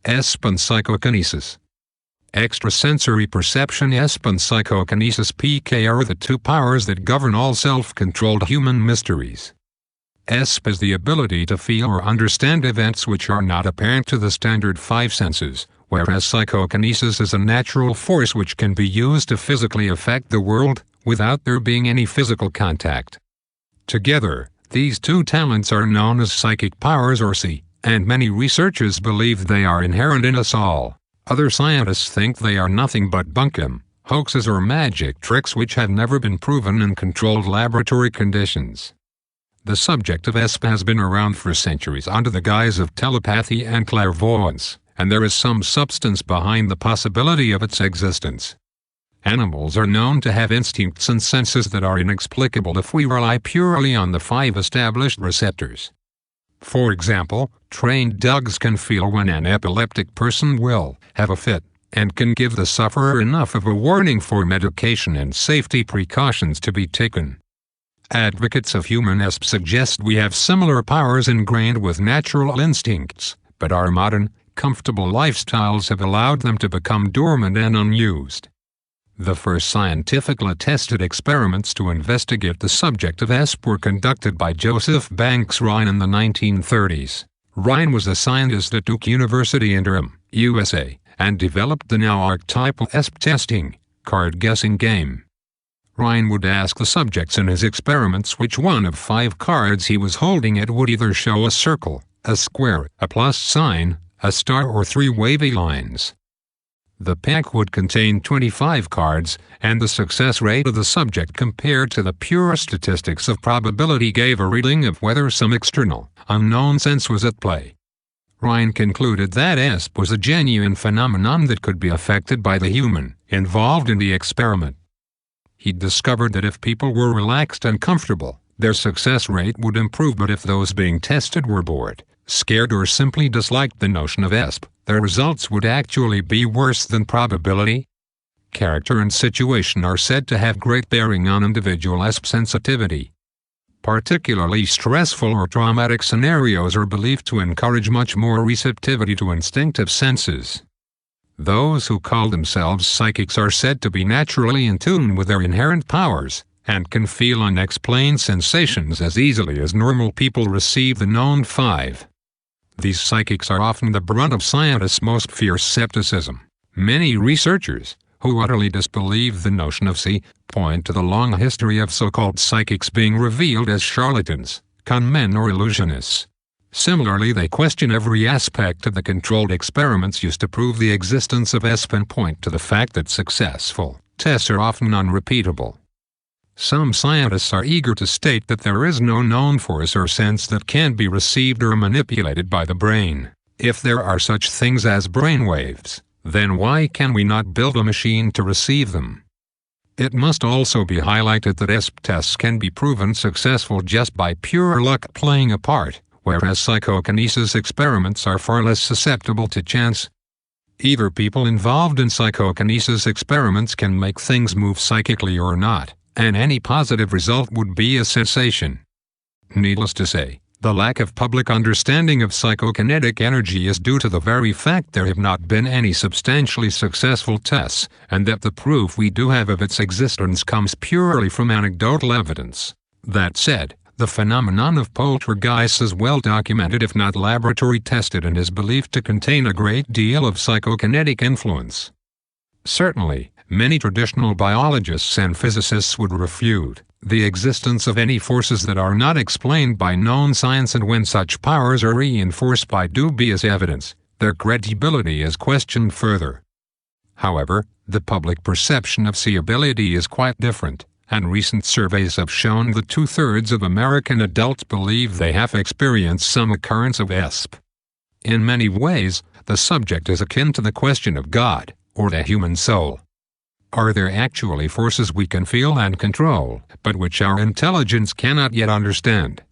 Esp And Psychokinesis. Extrasensory perception Esp and psychokinesis (PK) are the two powers that govern all self-controlled human mysteries. Esp is the ability to feel or understand events which are not apparent to the standard five senses, whereas psychokinesis is a natural force which can be used to physically affect the world, without there being any physical contact. Together, these two talents are known as psychic powers or psy, and many researchers believe they are inherent in us all. Other scientists think they are nothing but bunkum, hoaxes or magic tricks which have never been proven in controlled laboratory conditions. The subject of Esp has been around for centuries under the guise of telepathy and clairvoyance, and there is some substance behind the possibility of its existence. Animals are known to have instincts and senses that are inexplicable if we rely purely on the five established receptors. For example, trained dogs can feel when an epileptic person will have a fit, and can give the sufferer enough of a warning for medication and safety precautions to be taken. Advocates of human Esp suggest we have similar powers ingrained with natural instincts, but our modern, comfortable lifestyles have allowed them to become dormant and unused. The first scientifically tested experiments to investigate the subject of Esp were conducted by Joseph Banks Rhine in the 1930s. Rhine was a scientist at Duke University in Durham, USA, and developed the now archetypal Esp testing, card-guessing game. Rhine would ask the subjects in his experiments which one of 5 cards he was holding it would either show a circle, a square, a plus sign, a star or 3 wavy lines. The pack would contain 25 cards, and the success rate of the subject compared to the pure statistics of probability gave a reading of whether some external, unknown sense was at play. Rhine concluded that Esp was a genuine phenomenon that could be affected by the human involved in the experiment. He discovered that if people were relaxed and comfortable, their success rate would improve, but if those being tested were bored, scared or simply disliked the notion of Esp, their results would actually be worse than probability. Character and situation are said to have great bearing on individual Esp sensitivity. Particularly stressful or traumatic scenarios are believed to encourage much more receptivity to instinctive senses. Those who call themselves psychics are said to be naturally in tune with their inherent powers, and can feel unexplained sensations as easily as normal people receive the known 5. These psychics are often the brunt of scientists' most fierce skepticism. Many researchers, who utterly disbelieve the notion of psy, point to the long history of so-called psychics being revealed as charlatans, con men or illusionists. Similarly, they question every aspect of the controlled experiments used to prove the existence of Esp and point to the fact that successful tests are often unrepeatable. Some scientists are eager to state that there is no known force or sense that can be received or manipulated by the brain. If there are such things as brainwaves, then why can we not build a machine to receive them? It must also be highlighted that Esp tests can be proven successful just by pure luck playing a part, whereas psychokinesis experiments are far less susceptible to chance. Either people involved in psychokinesis experiments can make things move psychically or not, and any positive result would be a sensation. Needless to say, the lack of public understanding of psychokinetic energy is due to the very fact there have not been any substantially successful tests, and that the proof we do have of its existence comes purely from anecdotal evidence. That said, the phenomenon of poltergeist is well documented if not laboratory tested and is believed to contain a great deal of psychokinetic influence. Certainly, many traditional biologists and physicists would refute the existence of any forces that are not explained by known science, and when such powers are reinforced by dubious evidence, their credibility is questioned further. However, the public perception of psy ability is quite different, and recent surveys have shown that 2/3 of American adults believe they have experienced some occurrence of Esp. In many ways, the subject is akin to the question of God, or the human soul. Are there actually forces we can feel and control, but which our intelligence cannot yet understand?